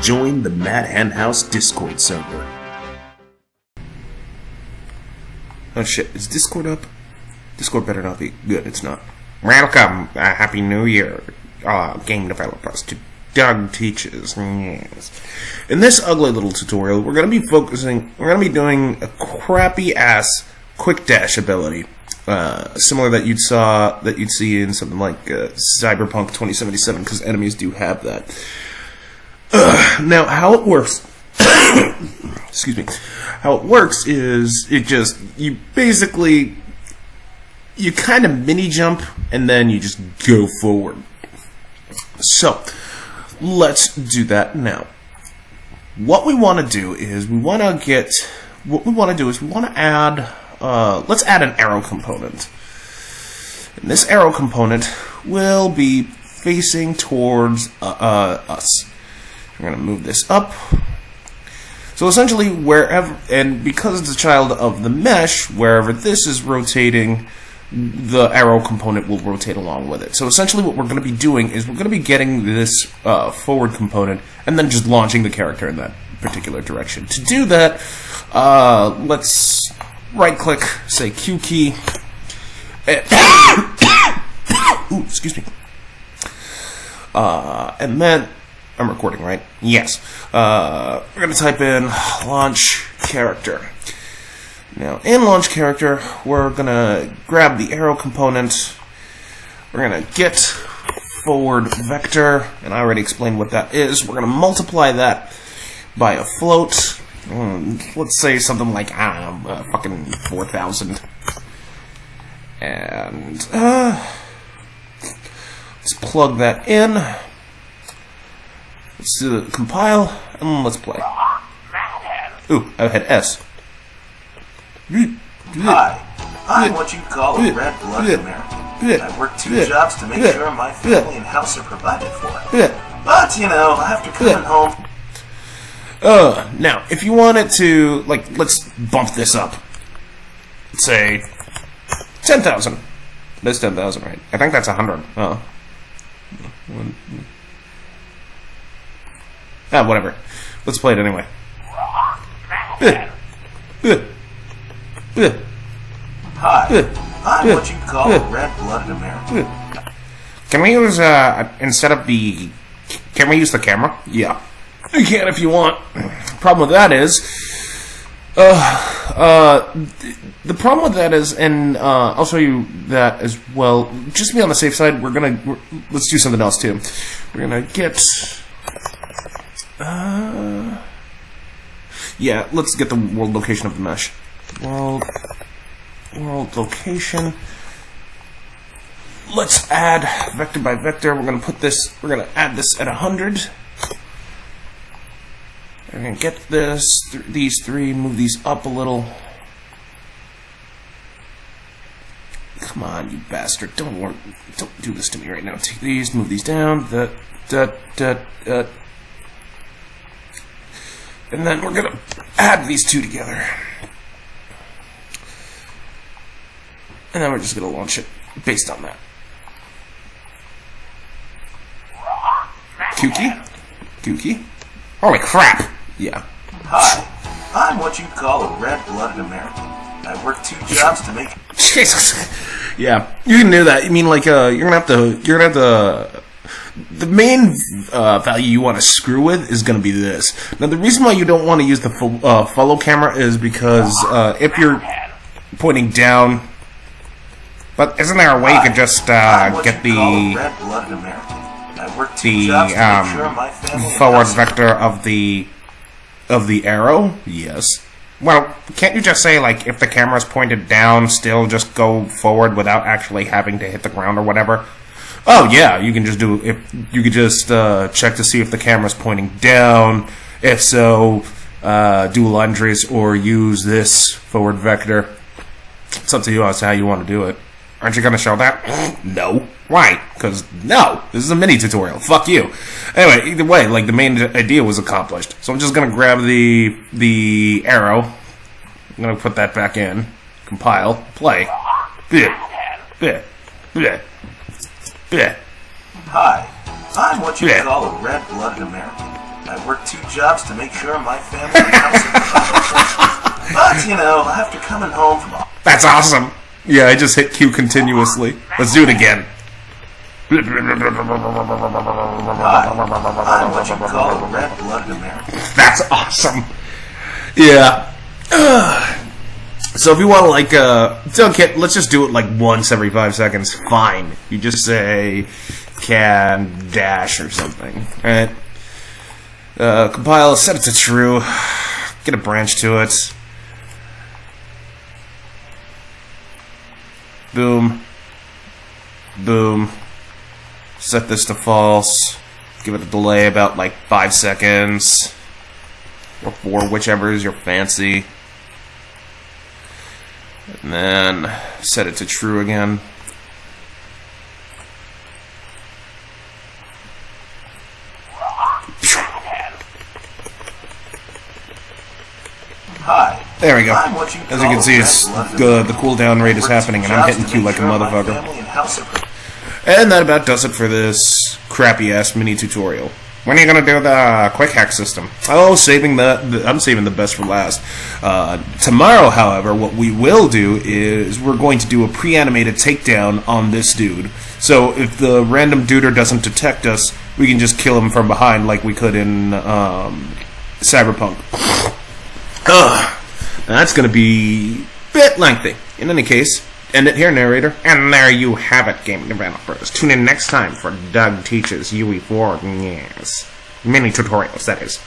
Join the Mad Hen House Discord server. Oh shit, is Discord up? Discord better not be. Good, it's not. Welcome, Happy New Year, game developers, to Doug Teaches. Yes. In this ugly little tutorial, we're going to be doing a crappy-ass quick dash ability. Similar that you'd see in something like Cyberpunk 2077, because enemies do have that. Now, how it works... excuse me. How it works is, you kind of mini-jump, and then you just go forward. So, let's do that now. What we want to do is, we want to add... let's add an arrow component. And this arrow component will be facing towards us. We're going to move this up. So essentially, wherever, and because it's a child of the mesh, wherever this is rotating, the arrow component will rotate along with it. So essentially what we're going to be doing is we're going to be getting this forward component and then just launching the character in that particular direction. To do that, let's right-click, say Q key, and ooh, excuse me. And then, I'm recording, right? Yes. We're going to type in launch character. Now, in launch character, we're going to grab the arrow component. We're going to get forward vector, and I already explained what that is. We're going to multiply that by a float. Let's say something like, fucking 4,000. And, let's plug that in. Let's do the compile, and let's play. Ooh, I had S. Hi, I'm what you call a red-blooded American. I work 2 jobs to make sure my family and house are provided for. But, you know, after coming home... Now, if you wanted to, like, let's bump this up. Let's say 10,000. That's 10,000, right? I think that's 100. Whatever. Let's play it anyway. Hi, I'm what you call a red-blooded American. Can we use, instead of the... Can we use the camera? Yeah. You can if you want. Problem with that is... the problem with that is, and, I'll show you that as well. Just to be on the safe side, let's do something else, too. We're gonna get... yeah, let's get the world location of the mesh. World location. Let's add vector by vector. We're gonna add this at 100. We're gonna get these three, move these up a little. Come on, you bastard! Don't do this to me right now. Take these, move these down. And then we're gonna add these two together. And then we're just gonna launch it based on that. Kooky? Holy crap! Yeah. Hi, I'm what you call a red-blooded American. I work 2 jobs to make... Jesus! Yeah, you can do that. You mean like, you're gonna have to... The main value you want to screw with is going to be this. Now, the reason why you don't want to use the follow camera is because if you're pointing down... But isn't there a way you could just get the forward vector of the arrow? Yes. Well, can't you just say, like, if the camera's pointed down, still just go forward without actually having to hit the ground or whatever? Oh yeah, you can just do check to see if the camera's pointing down. If so, do line trace or use this forward vector. It's up to you as to how you want to do it. Aren't you going to show that? No. Why? Because no, this is a mini tutorial. Fuck you. Anyway, either way, like the main idea was accomplished. So I'm just going to grab the arrow. I'm going to put that back in. Compile. Play. Hi, I'm what you call a red-blooded American. I work 2 jobs to make sure my family and house are provided for. But, you know, after coming home from all... That's awesome. Yeah, I just hit Q continuously. Let's do it again. Hi, I'm what you call a red-blooded American. That's awesome. Yeah. So if you want to, like, let's just do it, like, once every 5 seconds. Fine. You just say can dash or something. Alright. Compile, set it to true. Get a branch to it. Boom. Boom. Set this to false. Give it a delay about, like, 5 seconds. Or 4, whichever is your fancy. And then set it to true again. Hi. There we go. I'm what you As you can see, it's the cooldown rate is happening, and I'm hitting Q like a motherfucker. And that about does it for this crappy-ass mini-tutorial. When are you gonna do the quick hack system? Oh, I'm saving the best for last. Tomorrow, however, what we will do is we're going to do a pre-animated takedown on this dude. So if the random duder doesn't detect us, we can just kill him from behind like we could in Cyberpunk. That's gonna be a bit lengthy. In any case, end it here, narrator. And there you have it, gaming developers. Tune in next time for Doug Teaches UE4. Yes. Mini tutorials, that is.